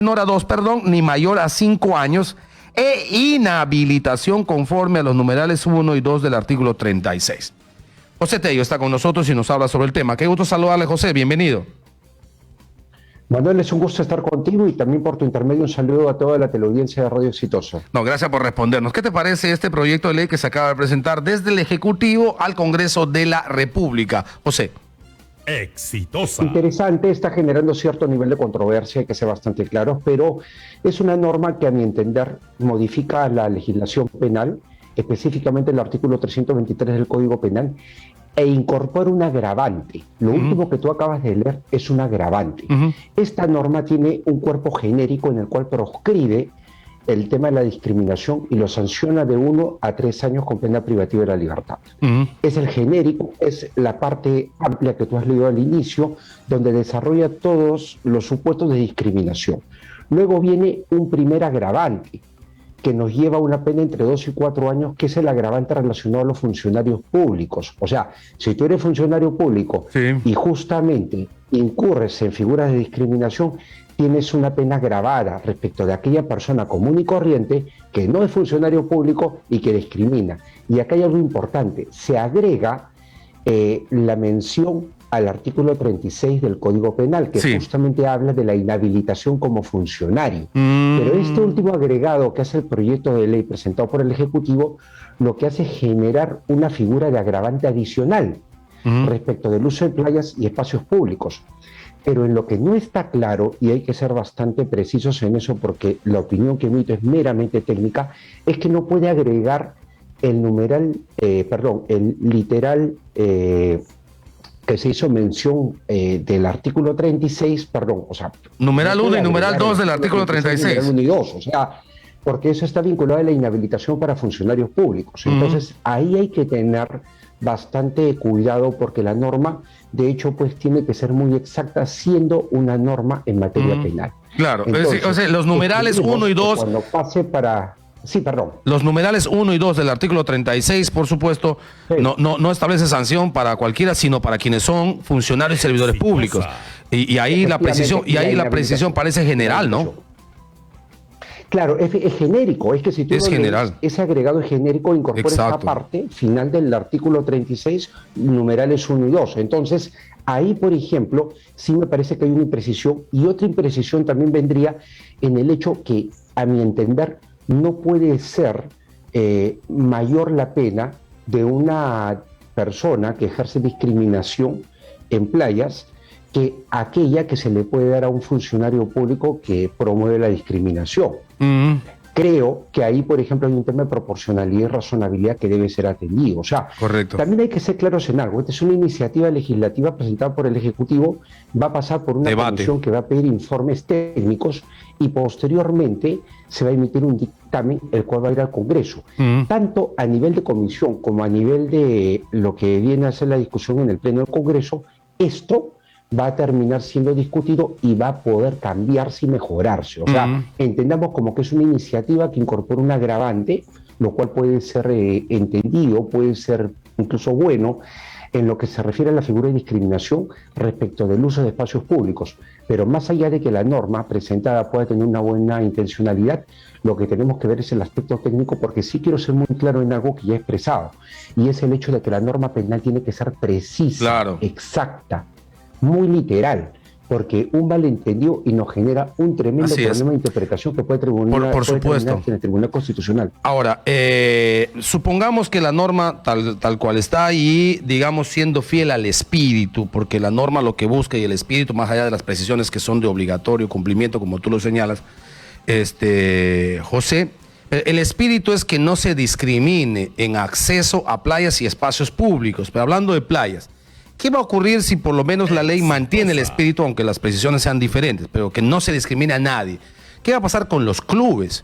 menor a 2, ni mayor a 5 años e inhabilitación conforme a los numerales 1 y 2 del artículo 36. José Tello está con nosotros y nos habla sobre el tema. Qué gusto saludarle, José, bienvenido. Manuel, es un gusto estar contigo y también por tu intermedio un saludo a toda la teleaudiencia de Radio Exitosa. No, gracias por respondernos. ¿Qué te parece este proyecto de ley que se acaba de presentar desde el Ejecutivo al Congreso de la República? José. Exitosa. Interesante, está generando cierto nivel de controversia, hay que ser bastante claros, pero es una norma que a mi entender modifica la legislación penal, específicamente el artículo 323 del Código Penal, e incorpora un agravante. Lo último que tú acabas de leer es un agravante. Esta norma tiene un cuerpo genérico en el cual proscribe el tema de la discriminación y lo sanciona de 1 a 3 años con pena privativa de la libertad. Es el genérico, es la parte amplia que tú has leído al inicio, donde desarrolla todos los supuestos de discriminación. Luego viene un primer agravante, que nos lleva a una pena entre 2 y 4 años, que es el agravante relacionado a los funcionarios públicos. O sea, si tú eres funcionario público y justamente incurres en figuras de discriminación, tienes una pena agravada respecto de aquella persona común y corriente que no es funcionario público y que discrimina. Y acá hay algo importante, se agrega la mención al artículo 36 del Código Penal, que justamente habla de la inhabilitación como funcionario. Pero este último agregado que hace el proyecto de ley presentado por el Ejecutivo, lo que hace es generar una figura de agravante adicional respecto del uso de playas y espacios públicos. Pero en lo que no está claro, y hay que ser bastante precisos en eso porque la opinión que emito es meramente técnica, es que no puede agregar el numeral, el literal que se hizo mención del artículo 36, numeral 1 y numeral 2 del artículo 36. Numeral 1 y 2, o sea, porque eso está vinculado a la inhabilitación para funcionarios públicos. Entonces, ahí hay que tener bastante cuidado porque la norma, de hecho, pues tiene que ser muy exacta, siendo una norma en materia penal. Claro, entonces, o sea, los numerales 1 y 2... Cuando pase para... Sí, perdón. Los numerales 1 y 2 del artículo 36, por supuesto, no establece sanción para cualquiera, sino para quienes son funcionarios y servidores públicos. Y ahí la precisión parece general, ¿no? Claro, es genérico, es que si tú es general. Ese agregado es genérico, incorpora esa parte final del artículo 36, numerales 1 y 2. Entonces, ahí, por ejemplo, sí me parece que hay una imprecisión, y otra imprecisión también vendría en el hecho que, a mi entender, no puede ser mayor la pena de una persona que ejerce discriminación en playas que aquella que se le puede dar a un funcionario público que promueve la discriminación. Creo que ahí, por ejemplo, hay un tema de proporcionalidad y razonabilidad que debe ser atendido. O sea, también hay que ser claros en algo. Esta es una iniciativa legislativa presentada por el Ejecutivo, va a pasar por una comisión que va a pedir informes técnicos y posteriormente se va a emitir un dictamen el cual va a ir al Congreso. Tanto a nivel de comisión como a nivel de lo que viene a ser la discusión en el Pleno del Congreso, esto va a terminar siendo discutido y va a poder cambiarse y mejorarse. O sea, entendamos como que es una iniciativa que incorpora un agravante, lo cual puede ser entendido, puede ser incluso bueno, en lo que se refiere a la figura de discriminación respecto del uso de espacios públicos. Pero más allá de que la norma presentada pueda tener una buena intencionalidad, lo que tenemos que ver es el aspecto técnico, porque sí quiero ser muy claro en algo que ya he expresado, y es el hecho de que la norma penal tiene que ser precisa, exacta, muy literal, porque un malentendido y nos genera un tremendo problema de interpretación que puede terminar en el Tribunal Constitucional. Ahora, supongamos que la norma tal cual está y, digamos, siendo fiel al espíritu, porque la norma lo que busca y el espíritu, más allá de las precisiones que son de obligatorio cumplimiento, como tú lo señalas, José, el espíritu es que no se discrimine en acceso a playas y espacios públicos. Pero hablando de playas, ¿qué va a ocurrir si por lo menos la ley mantiene el espíritu, aunque las precisiones sean diferentes, pero que no se discrimine a nadie? ¿Qué va a pasar con los clubes?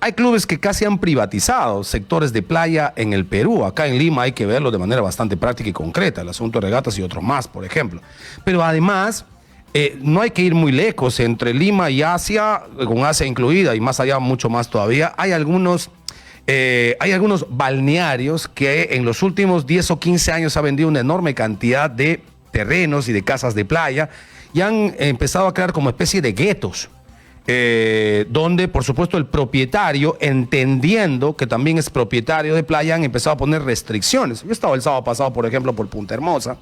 Hay clubes que casi han privatizado sectores de playa en el Perú. Acá en Lima hay que verlo de manera bastante práctica y concreta, el asunto de regatas y otros más, por ejemplo. Pero además, no hay que ir muy lejos. Entre Lima y Asia, con Asia incluida y más allá mucho más todavía, hay algunos balnearios que en los últimos 10 o 15 años ha vendido una enorme cantidad de terrenos y de casas de playa y han empezado a crear como especie de guetos donde, por supuesto, el propietario, entendiendo que también es propietario de playa, han empezado a poner restricciones. Yo he estado el sábado pasado, por ejemplo, por Punta Hermosa,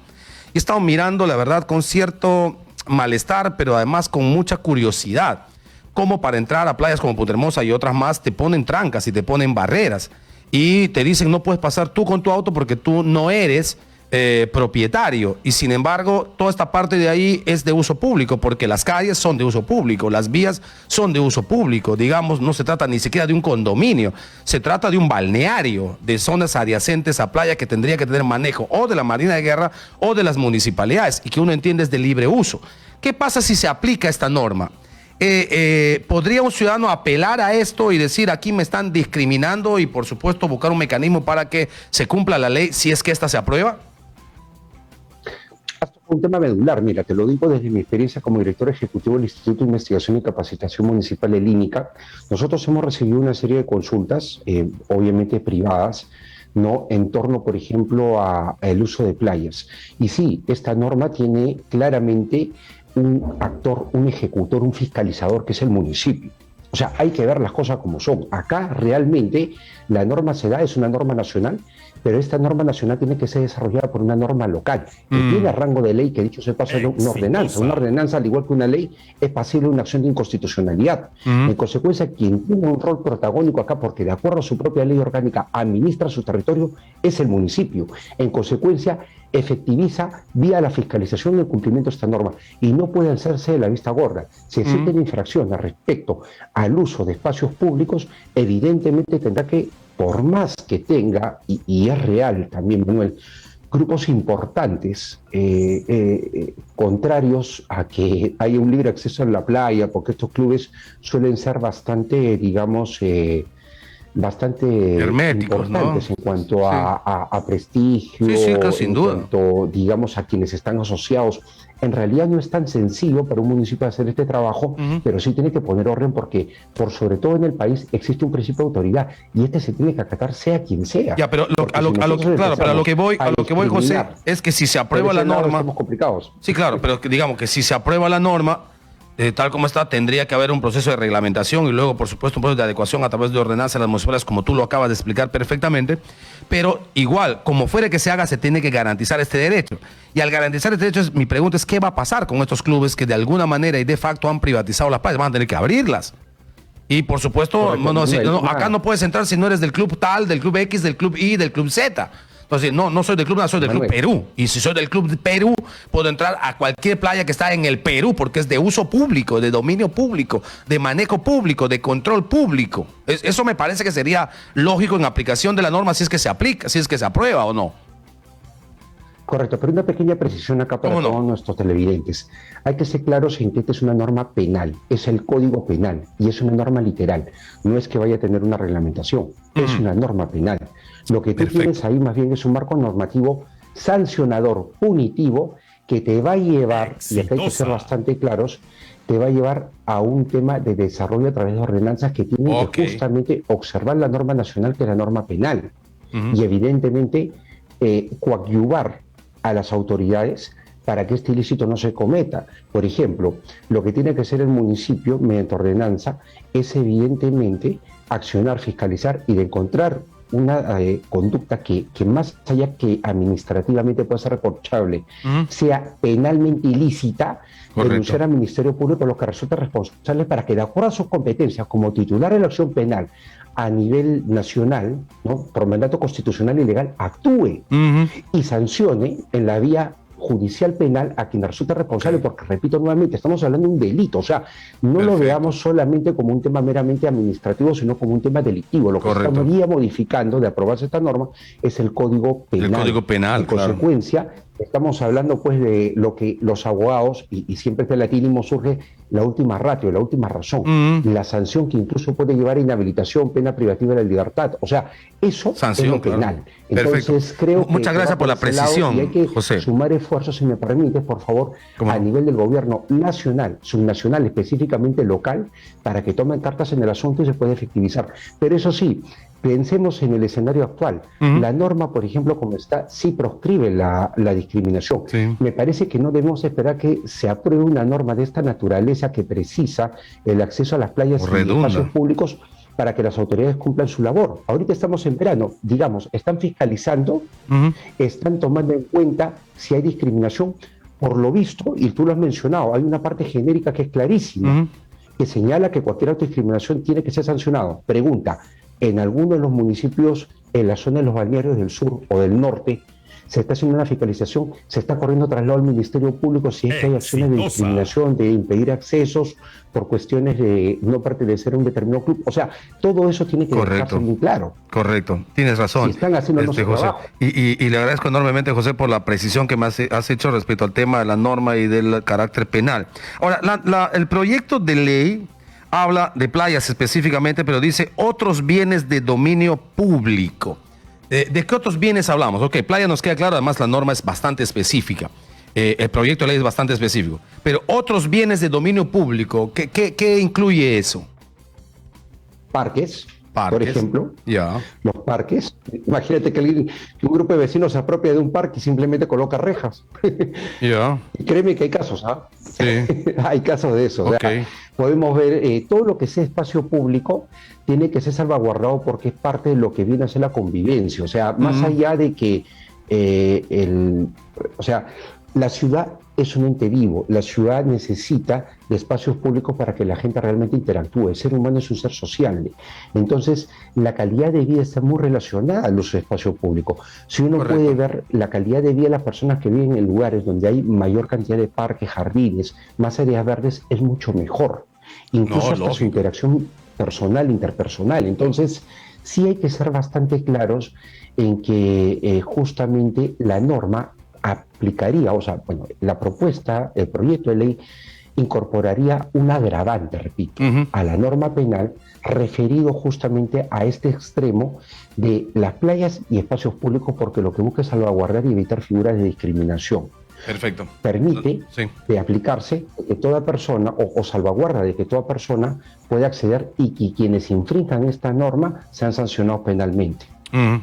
y he estado mirando, la verdad, con cierto malestar, pero además con mucha curiosidad, cómo para entrar a playas como Punta Hermosa y otras más, te ponen trancas y te ponen barreras, y te dicen no puedes pasar tú con tu auto porque tú no eres propietario, y sin embargo toda esta parte de ahí es de uso público, porque las calles son de uso público, las vías son de uso público, digamos, no se trata ni siquiera de un condominio, se trata de un balneario, de zonas adyacentes a playa que tendría que tener manejo o de la Marina de Guerra o de las municipalidades, y que uno entiende es de libre uso. ¿Qué pasa si se aplica esta norma? ¿Podría un ciudadano apelar a esto y decir aquí me están discriminando y por supuesto buscar un mecanismo para que se cumpla la ley si es que esta se aprueba? Un tema medular, mira, te lo digo desde mi experiencia como director ejecutivo del Instituto de Investigación y Capacitación Municipal del INICA. Nosotros hemos recibido una serie de consultas, obviamente privadas, ¿no?, en torno, por ejemplo, al uso de playas. Y sí, esta norma tiene claramente un actor, un ejecutor, un fiscalizador, que es el municipio. O sea, hay que ver las cosas como son. Acá realmente la norma se da, es una norma nacional, pero esta norma nacional tiene que ser desarrollada por una norma local, que tiene rango de ley, que dicho sea paso es una ordenanza. Una ordenanza, al igual que una ley, es pasible de una acción de inconstitucionalidad. En consecuencia, quien tiene un rol protagónico acá, porque de acuerdo a su propia ley orgánica administra su territorio, es el municipio. En consecuencia, efectiviza vía la fiscalización del cumplimiento de esta norma, y no puede hacerse de la vista gorda. Si existen infracciones respecto al uso de espacios públicos, evidentemente tendrá que, por más que tenga, y es real también, Manuel, grupos importantes contrarios a que haya un libre acceso a la playa, porque estos clubes suelen ser bastante, digamos, bastante herméticos, importantes, ¿no?, en cuanto sí. a prestigio, sí, claro, sin duda. cuanto, digamos, a quienes están asociados. En realidad no es tan sencillo para un municipio hacer este trabajo, pero sí tiene que poner orden, porque por sobre todo en el país existe un principio de autoridad, y este se tiene que acatar sea quien sea. Ya, pero a lo que voy, José, es que si se aprueba la norma, estamos complicados. Sí, claro, pero digamos que si se aprueba la norma, tal como está, tendría que haber un proceso de reglamentación y luego, por supuesto, un proceso de adecuación a través de ordenanzas de las municipalidades, como tú lo acabas de explicar perfectamente, pero igual, como fuera que se haga, se tiene que garantizar este derecho. Y al garantizar este derecho, mi pregunta es, ¿qué va a pasar con estos clubes que de alguna manera y de facto han privatizado las playas? Van a tener que abrirlas. Y por supuesto, acá no puedes entrar si no eres del club tal, del club X, del club Y, del club Z. Entonces, no soy del club, soy del Club Perú. Y si soy del Club Perú, puedo entrar a cualquier playa que está en el Perú, porque es de uso público, de dominio público, de manejo público, de control público. Eso me parece que sería lógico en aplicación de la norma, si es que se aplica, si es que se aprueba o no. Correcto, pero una pequeña precisión acá para todos nuestros televidentes. Hay que ser claros en que esta es una norma penal, es el Código Penal, y es una norma literal. No es que vaya a tener una reglamentación, es una norma penal. Lo que tú tienes ahí más bien es un marco normativo sancionador, punitivo, que te va a llevar, y acá hay que ser bastante claros, te va a llevar a un tema de desarrollo a través de ordenanzas que tienen que justamente observar la norma nacional, que es la norma penal, y evidentemente coadyuvar a las autoridades para que este ilícito no se cometa. Por ejemplo, lo que tiene que hacer el municipio mediante ordenanza es evidentemente accionar, fiscalizar y de encontrar una conducta que más allá que administrativamente pueda ser reprochable, sea penalmente ilícita, denunciar al Ministerio Público, los que resulten responsables, para que de acuerdo a sus competencias como titular de la acción penal a nivel nacional, ¿no?, por mandato constitucional y legal, actúe y sancione en la vía judicial penal a quien resulte responsable, porque repito nuevamente, estamos hablando de un delito, o sea, no lo veamos solamente como un tema meramente administrativo, sino como un tema delictivo. Lo que estamos modificando de aprobarse esta norma es el Código Penal. El Código Penal, en consecuencia, estamos hablando pues de lo que los abogados, y siempre este latínismo surge, la última ratio, la última razón, la sanción que incluso puede llevar a inhabilitación, pena privativa de la libertad. O sea, eso es lo penal. Entonces creo que muchas gracias por la precisión, y hay que José. sumar esfuerzos, si me permite, por favor, a nivel del gobierno nacional, subnacional, específicamente local, para que tomen cartas en el asunto y se pueda efectivizar. Pero eso sí, Pensemos en el escenario actual. La norma, por ejemplo, como está, sí proscribe la discriminación. Sí. Me parece que no debemos esperar que se apruebe una norma de esta naturaleza que precisa el acceso a las playas y espacios públicos para que las autoridades cumplan su labor. Ahorita estamos en verano, digamos, están fiscalizando, están tomando en cuenta si hay discriminación. Por lo visto, y tú lo has mencionado, hay una parte genérica que es clarísima, que señala que cualquier acto de discriminación tiene que ser sancionado. Pregunta, en alguno de los municipios, en la zona de los balnearios del sur o del norte, se está haciendo una fiscalización, se está corriendo traslado al Ministerio Público si es que hay acciones de discriminación, de impedir accesos por cuestiones de no pertenecer a un determinado club. O sea, todo eso tiene que dejarse muy claro. Correcto, tienes razón. Si están haciendo José. trabajo. Y le agradezco enormemente, José, por la precisión que me has hecho respecto al tema de la norma y del carácter penal. Ahora, el proyecto de ley habla de playas específicamente, pero dice otros bienes de dominio público. ¿De qué otros bienes hablamos? Ok, playa nos queda claro, además la norma es bastante específica. El proyecto de ley es bastante específico. Pero otros bienes de dominio público, ¿qué incluye eso? Parques, por ejemplo. Los parques. Imagínate que un grupo de vecinos se apropia de un parque y simplemente coloca rejas. Y créeme que hay casos, ¿ah? Sí. Hay casos de eso. Okay. Podemos ver todo lo que sea espacio público tiene que ser salvaguardado porque es parte de lo que viene a ser la convivencia. O sea, más allá de que la ciudad es un ente vivo, la ciudad necesita de espacios públicos para que la gente realmente interactúe. El ser humano es un ser sociable. Entonces, la calidad de vida está muy relacionada al uso de espacio público. Si uno puede ver la calidad de vida de las personas que viven en lugares donde hay mayor cantidad de parques, jardines, más áreas verdes, es mucho mejor. Incluso hasta su interacción personal, interpersonal. Entonces, sí hay que ser bastante claros en que justamente la norma aplicaría, la propuesta, el proyecto de ley incorporaría un agravante, repito, a la norma penal referido justamente a este extremo de las playas y espacios públicos porque lo que busca es salvaguardar y evitar figuras de discriminación. Perfecto. Permite de aplicarse que toda persona o salvaguarda de que toda persona pueda acceder y que quienes infrinjan esta norma sean sancionados penalmente.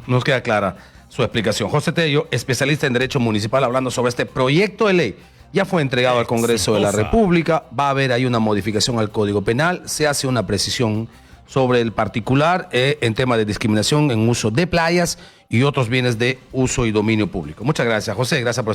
Nos queda clara su explicación. José Tello, especialista en Derecho Municipal, hablando sobre este proyecto de ley. Ya fue entregado al Congreso de la República, va a haber ahí una modificación al Código Penal, se hace una precisión sobre el particular en tema de discriminación en uso de playas y otros bienes de uso y dominio público. Muchas gracias, José. Gracias por